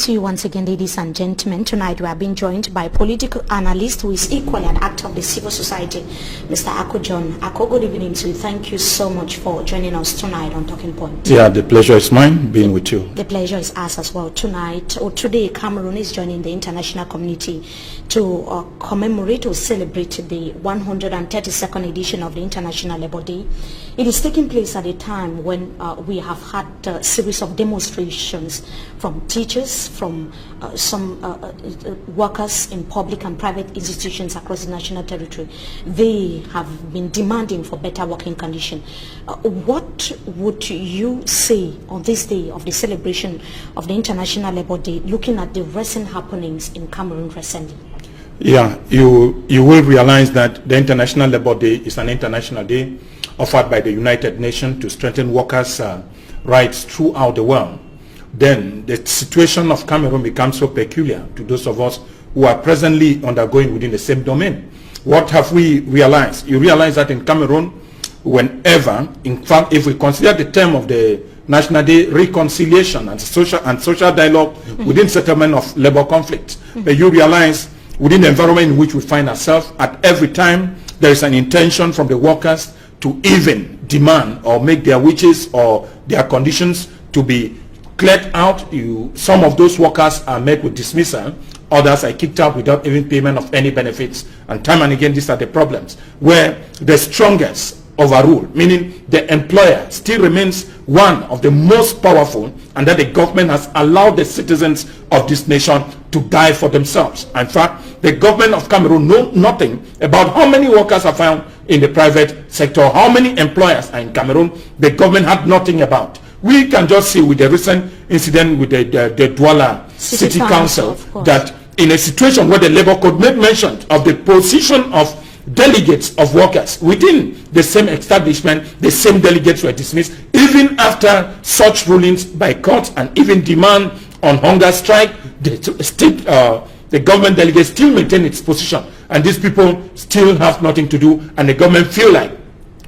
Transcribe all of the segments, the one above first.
to you once again, ladies and gentlemen. Tonight we are being joined by a political analyst who is equally an actor of the civil society, Mr. Ako John. Ako, good evening to you. Thank you so much for joining us tonight on Talking Point. Yeah, the pleasure is mine being with you. The pleasure is ours as well. Tonight, or today, Cameroon is joining the international community to commemorate or celebrate the 132nd edition of the International Labour Day. It is taking place at a time when we have had a series of demonstrations from teachers, from some workers in public and private institutions across the national territory. They have been demanding for better working conditions. What would you say on this day of the celebration of the International Labour Day, looking at the recent happenings in Cameroon recently? Yeah, you will realize that the International Labour Day is an international day offered by the United Nations to strengthen workers' rights throughout the world. Then the situation of Cameroon becomes so peculiar to those of us who are presently undergoing within the same domain. What have we realized? You realize that in Cameroon, whenever, in fact, if we consider the term of the National Day, reconciliation and social dialogue within settlement of labor conflicts, but you realize within the environment in which we find ourselves, at every time there is an intention from the workers to even demand or make their wishes or their conditions to be cleared out. Some of those workers are met with dismissal, others are kicked out without even payment of any benefits, and time and again these are the problems where the strongest overrule, meaning the employer still remains one of the most powerful, and that the government has allowed the citizens of this nation to die for themselves. In fact, the government of Cameroon knows nothing about how many workers are found in the private sector, how many employers are in Cameroon. The government had nothing about. We can just see with the recent incident with the Douala City Council that in a situation where the Labour Code made mention of the position of delegates of workers within the same establishment, the same delegates were dismissed even after such rulings by courts and even demand on hunger strike. The government delegates still maintain its position, and these people still have nothing to do, and the government feel like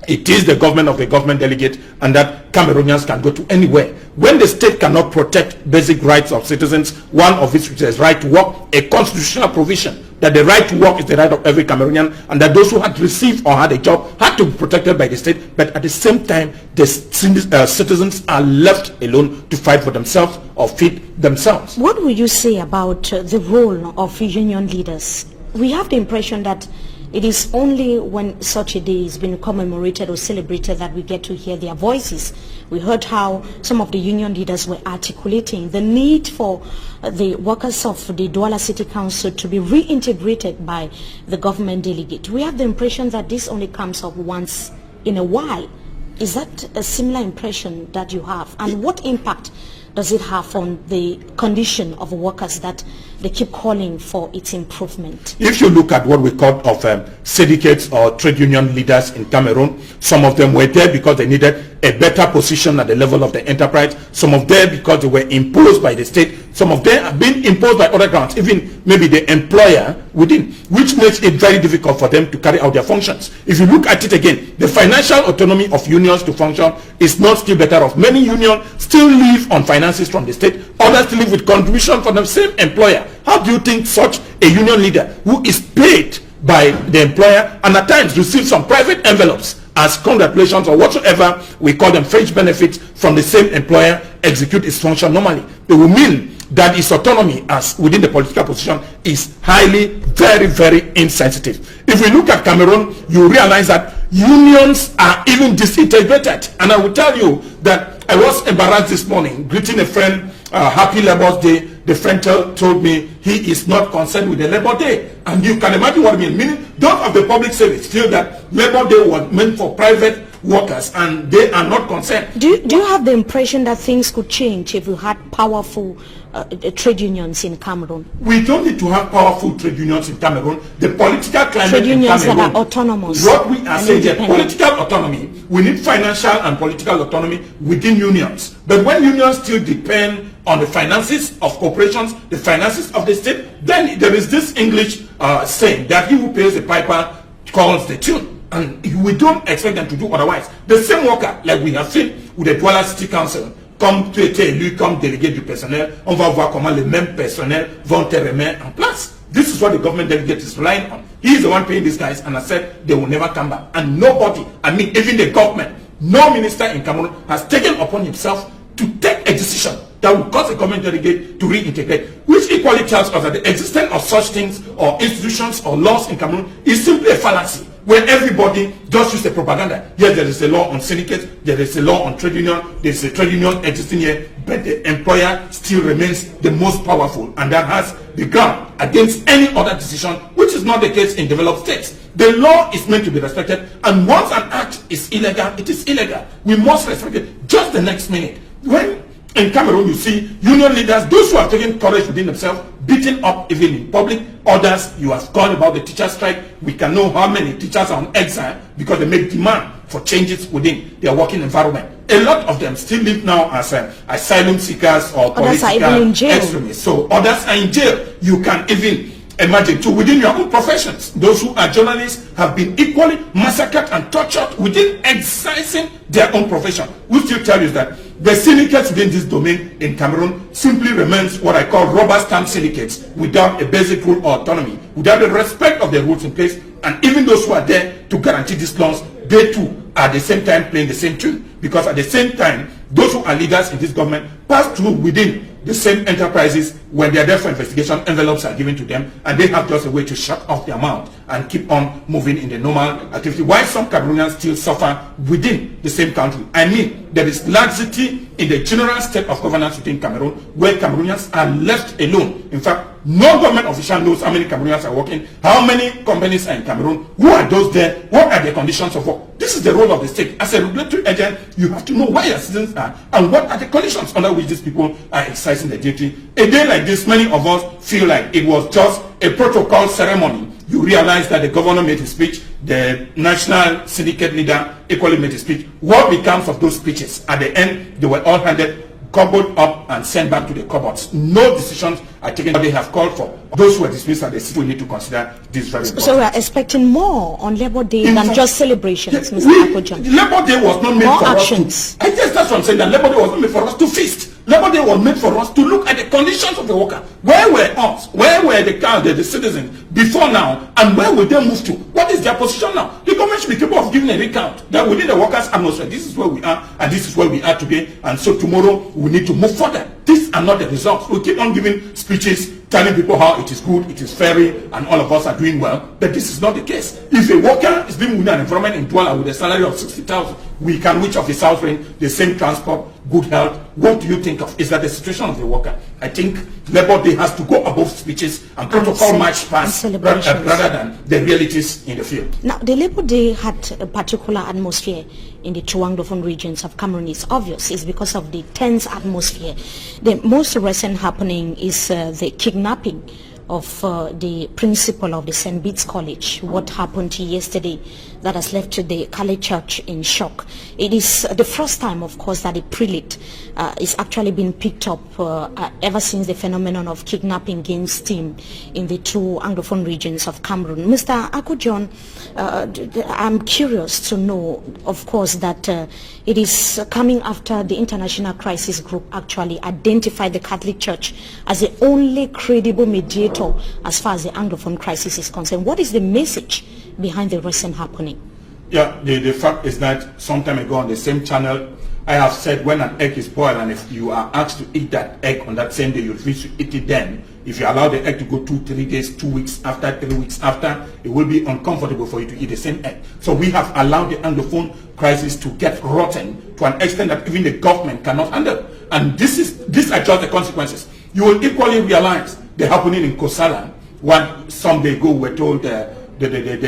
it is the government of the government delegate and that Cameroonians can go to anywhere. When the state cannot protect basic rights of citizens, one of which is right to work, a constitutional provision that the right to work is the right of every Cameroonian, and that those who had received or had a job had to be protected by the state, but at the same time the citizens are left alone to fight for themselves or feed themselves. What would you say about the role of union leaders? We have the impression that it is only when such a day is being commemorated or celebrated that we get to hear their voices. We heard how some of the union leaders were articulating the need for the workers of the Douala City Council to be reintegrated by the government delegate. We have the impression that this only comes up once in a while. Is that a similar impression that you have? And what impact does it have on the condition of workers that they keep calling for its improvement? If you look at what we call of syndicates or trade union leaders in Cameroon, some of them were there because they needed a better position at the level of the enterprise, some of them because they were imposed by the state, some of them have been imposed by other grounds, even maybe the employer within, which makes it very difficult for them to carry out their functions. If you look at it again, the financial autonomy of unions to function is not still better off. Many unions still live on finances from the state, others live with contribution from the same employer. How do you think such a union leader who is paid by the employer and at times receives some private envelopes as congratulations or whatsoever we call them fringe benefits from the same employer execute its function normally? It will mean that its autonomy as within the political position is highly, very, very insensitive. If we look at Cameroon, you realize that unions are even disintegrated. And I will tell you that I was embarrassed this morning greeting a friend, happy Labour Day. The friend told me he is not concerned with the Labour Day. And you can imagine what I mean. Meaning, those of the public service feel that Labour Day was meant for private workers and they are not concerned. Do you have the impression that things could change if you had powerful trade unions in Cameroon? We don't need to have powerful trade unions in Cameroon. The political climate trade unions in Cameroon, that are autonomous. What we are saying is political autonomy. We need financial and political autonomy within unions. But when unions still depend on the finances of corporations, the finances of the state, then there is this English saying that he who pays the piper calls the tune. And we don't expect them to do otherwise. The same worker, like we have seen with the Douala City Council, comme tu étais élu comme délégué du personnel, on va voir comment les mêmes personnels vont te remettre en place. This is what the government delegate is relying on. He is the one paying these guys, and I said they will never come back. And nobody, I mean even the government, no minister in Cameroon has taken upon himself to take a decision that will cause the government delegate to reintegrate, which equally tells us that the existence of such things or institutions or laws in Cameroon is simply a fallacy, where everybody just uses the propaganda. Yes, there is a law on syndicates, there is a law on trade union, there is a trade union existing here, but the employer still remains the most powerful, and that has the ground against any other decision, which is not the case in developed states. The law is meant to be respected, and once an act is illegal, it is illegal. We must respect it. Just the next minute, when in Cameroon you see union leaders, those who have taken courage within themselves, beaten up even in public. Others, you have called about the teacher strike. We can know how many teachers are on exile because they make demand for changes within their working environment. A lot of them still live now as asylum seekers or political extremists. So others are in jail. You can even imagine too within your own professions. Those who are journalists have been equally massacred and tortured within exercising their own profession. We still tell you that the syndicates within this domain in Cameroon simply remains what I call rubber stamp syndicates without a basic rule or autonomy, without the respect of the rules in place. And even those who are there to guarantee these laws, they too are at the same time playing the same tune, because at the same time those who are leaders in this government pass through within the same enterprises. When they are there for investigation, envelopes are given to them, and they have just a way to shut off their mouth and keep on moving in the normal activity. While some Cameroonians still suffer within the same country. I mean, there is laxity in the general state of governance within Cameroon, where Cameroonians are left alone. In fact, no government official knows how many Cameroonians are working, how many companies are in Cameroon, who are those there, what are the conditions of work. This is the role of the state. As a regulatory agent, you have to know where your citizens are and what are the conditions under which these people are exercising their duty. A day like this, many of us feel like it was just a protocol ceremony. You realize that the governor made his speech, the national syndicate leader equally made his speech. What becomes of those speeches? At the end, they were all handed, cobbled up and sent back to the cupboards. No decisions are taken that they have called for. Those who are dismissed at the city, we need to consider this very important. So we are expecting more on Labor Day than just celebrations, Mr. Akojan. Labor Day was not made more for actions. us to... I guess that's what I'm saying, that Labor Day was not made for us to feast. Labor Day was made for us to look at the conditions of the worker. Where were us? Where were the citizens before now? And where will they move to? What is their position now? The government should be capable of giving a recount that within the workers' atmosphere, this is where we are, and this is where we are today, and so tomorrow we need to move further. These are not the results. We keep on giving speeches telling people how it is good, it is fairy, and all of us are doing well, but this is not the case. If a worker is living within an environment in Douala with a salary of 60,000, we can reach of his house rent, the same transport, good health. What do you think of? Is that the situation of the worker? I think Labor Day has to go above speeches and protocol march past rather than the realities in the field. Now, the Labor Day had a particular atmosphere in the two Anglophone regions of Cameroon. It's obvious. It's because of the tense atmosphere. The most recent happening is the kidnapping of the principal of the St. Bede's College. What happened yesterday that has left the Catholic Church in shock. It is the first time, of course, that a prelate is actually being picked up ever since the phenomenon of kidnapping gained steam in the two Anglophone regions of Cameroon. Mr. Akojan, I'm curious to know, of course, that it is coming after the International Crisis Group actually identified the Catholic Church as the only credible mediator as far as the Anglophone crisis is concerned. What is the message behind the recent happening? Yeah, the fact is that some time ago on the same channel, I have said when an egg is boiled and if you are asked to eat that egg on that same day, you refuse to eat it then. If you allow the egg to go 2-3 days, 2 weeks after, 3 weeks after, it will be uncomfortable for you to eat the same egg. So we have allowed the Anglophone crisis to get rotten to an extent that even the government cannot handle. And these are just the consequences. You will equally realize the happening in Kosala, when some day ago we were told the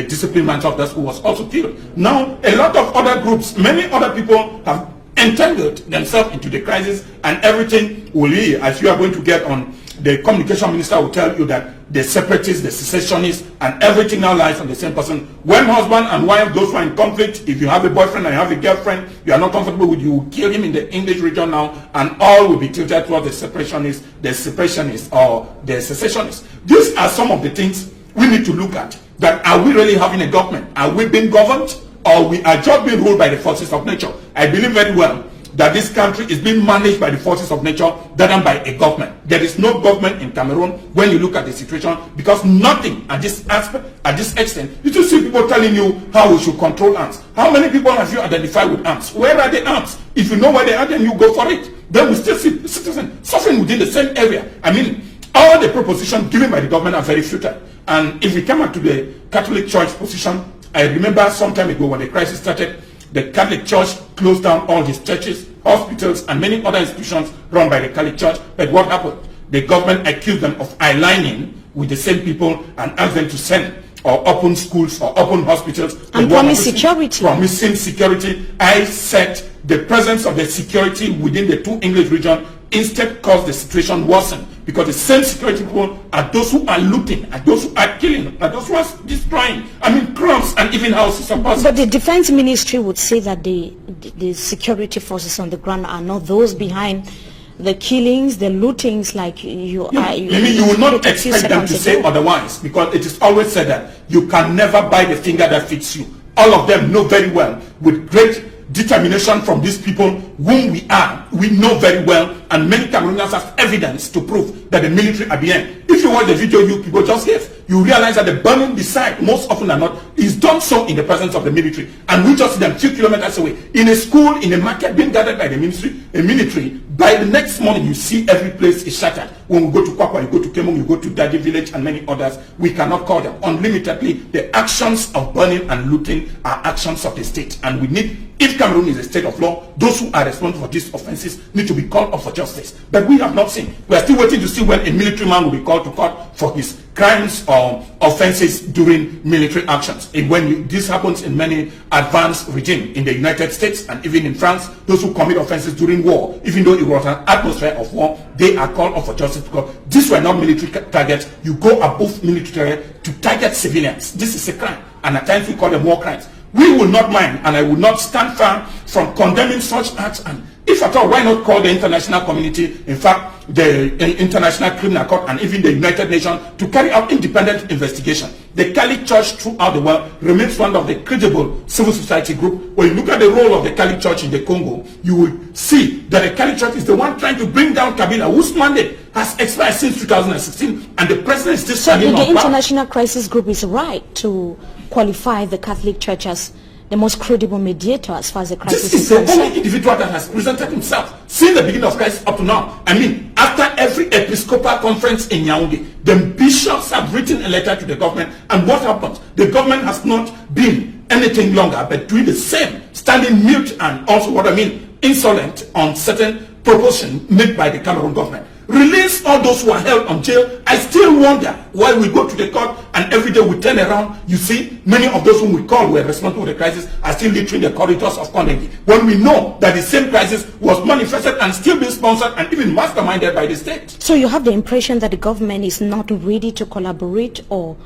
discipline manager of that school was also killed. Now, a lot of other groups, many other people have entangled themselves into the crisis, and everything will be, as you are going to get on, the communication minister will tell you that the separatists, the secessionists, and everything now lies on the same person. When husband and wife, those who are in conflict, if you have a boyfriend and you have a girlfriend, you are not comfortable with, you will kill him in the English region now, and all will be tilted towards the separationists or the secessionists. These are some of the things we need to look at. That are we really having a government? Are we being governed? Or we are just being ruled by the forces of nature? I believe very well that this country is being managed by the forces of nature rather than by a government. There is no government in Cameroon when you look at the situation, because nothing at this aspect, at this extent. You just see people telling you how we should control arms. How many people have you identified with arms? Where are the arms? If you know where they are, then you go for it. Then we still see citizens suffering within the same area. I mean, all the propositions given by the government are very futile. And if we come back to the Catholic Church position, I remember some time ago when the crisis started, the Catholic Church closed down all his churches, hospitals, and many other institutions run by the Catholic Church. But what happened? The government accused them of aligning with the same people and asked them to send or open schools or open hospitals. And promise security. Promising security. I said the presence of the security within the two English regions instead caused the situation worsen, because the same security people are those who are looting, are those who are killing, are those who are destroying, I mean, crops and even houses of persons. But the defense ministry would say that the security forces on the ground are not those behind the killings, the lootings, like you are. You will not expect them to say otherwise, because it is always said that you can never buy the finger that fits you. All of them know very well, with great determination from these people whom we know very well, and many Cameroonians have evidence to prove that the military are behind. If you watch the video you people just gave, you realize that the burning beside, most often than not, is done so in the presence of the military, and we just see them few kilometers away in a school, in a market, being gathered by the military. By the next morning, you see every place is shattered. When we go to Kwakwa, you go to Kemong, you go to Dadi village, and many others, we cannot call them unlimitedly. The actions of burning and looting are actions of the state, and we need, if Cameroon is a state of law, those who are responsible for these offenses need to be called up for justice. But we have not seen. We are still waiting to see when a military man will be called to court for his crimes or offenses during military actions. And when this happens in many advanced regimes in the United States and even in France, those who commit offenses during war, even though it was an atmosphere of war, they are called up for justice, because these were not military targets. You go above military target to target civilians. This is a crime, and at times we call them war crimes. We will not mind, and I will not stand firm from condemning such acts. And if at all, why not call the international community, in fact, the International Criminal Court and even the United Nations, to carry out independent investigation? The Catholic Church throughout the world remains one of the credible civil society group. When you look at the role of the Catholic Church in the Congo, you will see that the Catholic Church is the one trying to bring down Kabila, whose mandate has expired since 2016, and the president is still standing on power. The International Crisis Group is right to qualify the Catholic Church as the most credible mediator as far as the crisis is concerned. This is the only individual that has presented himself since the beginning of crisis up to now. I mean, after every Episcopal conference in Yaoundé, the bishops have written a letter to the government, and what happens? The government has not been anything longer but doing the same, standing mute and also insolent on certain propositions made by the Cameroon government. Release all those who are held on jail. I still wonder why we go to the court and every day we turn around. You see, many of those whom we call were responsible for the crisis are still littering the corridors of Kondengi, when we know that the same crisis was manifested and still being sponsored and even masterminded by the state. So you have the impression that the government is not ready to collaborate or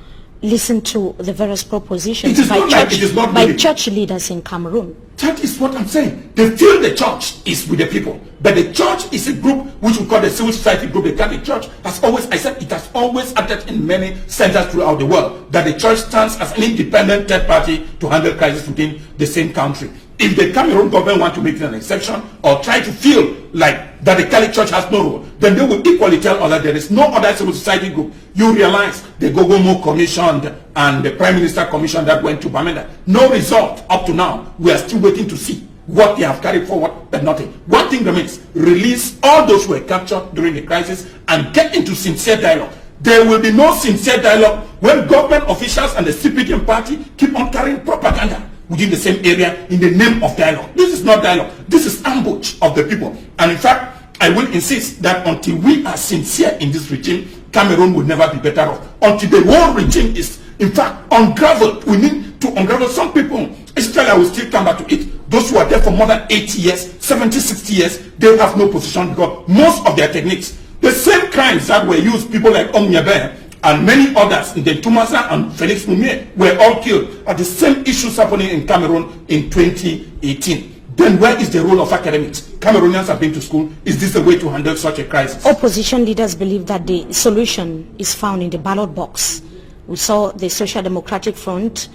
listen to the various propositions by church leaders in Cameroon. That is what I'm saying. They feel the church is with the people, but the church is a group which we call the civil society group. The Catholic Church has always, it has always acted in many centers throughout the world, that the church stands as an independent third party to handle crisis within the same country. If the Cameroon government want to make it an exception or try to feel like that the Catholic Church has no role, then they will equally tell us that there is no other civil society group. You realize the Gogomo Commission and the Prime Minister Commission that went to Bamenda, no result up to now. We are still waiting to see what they have carried forward, but nothing. One thing remains: release all those who were captured during the crisis and get into sincere dialogue. There will be no sincere dialogue when government officials and the CPDM party keep on carrying propaganda within the same area in the name of dialogue. This is not dialogue. This is ambush of the people. And in fact, I will insist that until we are sincere in this regime, Cameroon will never be better off. Until the whole regime is, in fact, unraveled. We need to unravel some people. Especially, I will still come back to it. Those who are there for more than 80 years, 70, 60 years, they have no position, because most of their techniques, the same crimes that were used, people like Omniabe and many others in the Tumasa and Felix Mumie were all killed, are the same issues happening in Cameroon in 2018. Then where is the role of academics? Cameroonians have been to school. Is this the way to handle such a crisis? Opposition leaders believe that the solution is found in the ballot box, We saw the Social Democratic Front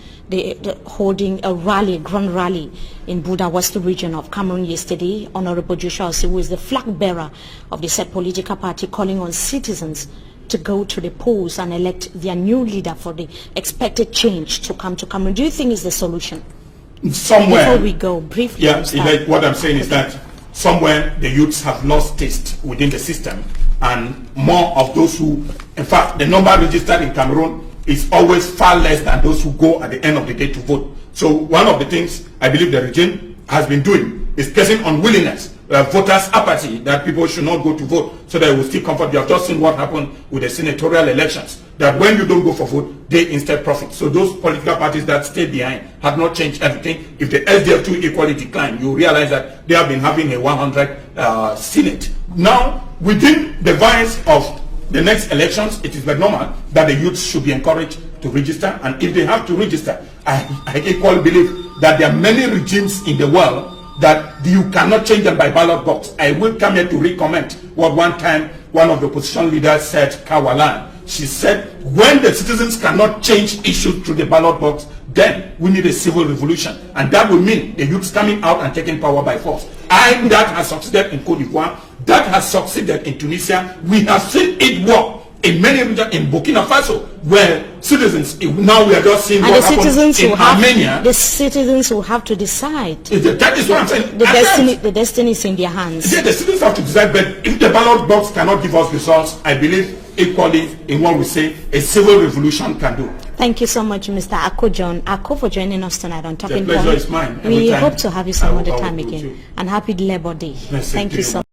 holding a grand rally in Buda West region of Cameroon yesterday. Honorable Joshua Osiwu, who is the flag bearer of the said political party, calling on citizens to go to the polls and elect their new leader for the expected change to come to Cameroon. Do you think is the solution? Somewhere. Before we go, briefly. Yeah, like what I'm saying is that somewhere the youths have lost taste within the system, and more of those who, in fact, the number registered in Cameroon is always far less than those who go at the end of the day to vote. So one of the things I believe the regime has been doing is causing unwillingness, voters' apathy, that people should not go to vote so that it will still comfort. You have just seen what happened with the senatorial elections, that when you don't go for vote, they instead profit. So those political parties that stayed behind have not changed everything. If the SDF2 equally decline, you realize that they have been having a 100 Senate. Now, within the vice of the next elections, it is very normal that the youth should be encouraged to register, and if they have to register, I equally believe that there are many regimes in the world that you cannot change them by ballot box. I will come here to recommend what one time one of the opposition leaders said, Kawalan. She said, when the citizens cannot change issues through the ballot box, then we need a civil revolution, and that will mean the youths coming out and taking power by force. And that has succeeded in Cote d'Ivoire. That has succeeded in Tunisia. We have seen it work in many regions, in Burkina Faso, where citizens, now we are just seeing what happens in Armenia. The citizens will have to decide. That is what I'm saying. The destiny is in their hands. Yeah, the citizens have to decide, but if the ballot box cannot give us results, I believe equally in what we say, a civil revolution can do. Thank you so much, Mr. Ako John Ako, for joining us tonight on Talking Point. The pleasure is mine. We hope to have you some other time again. And happy Labor Day. Thank you so much.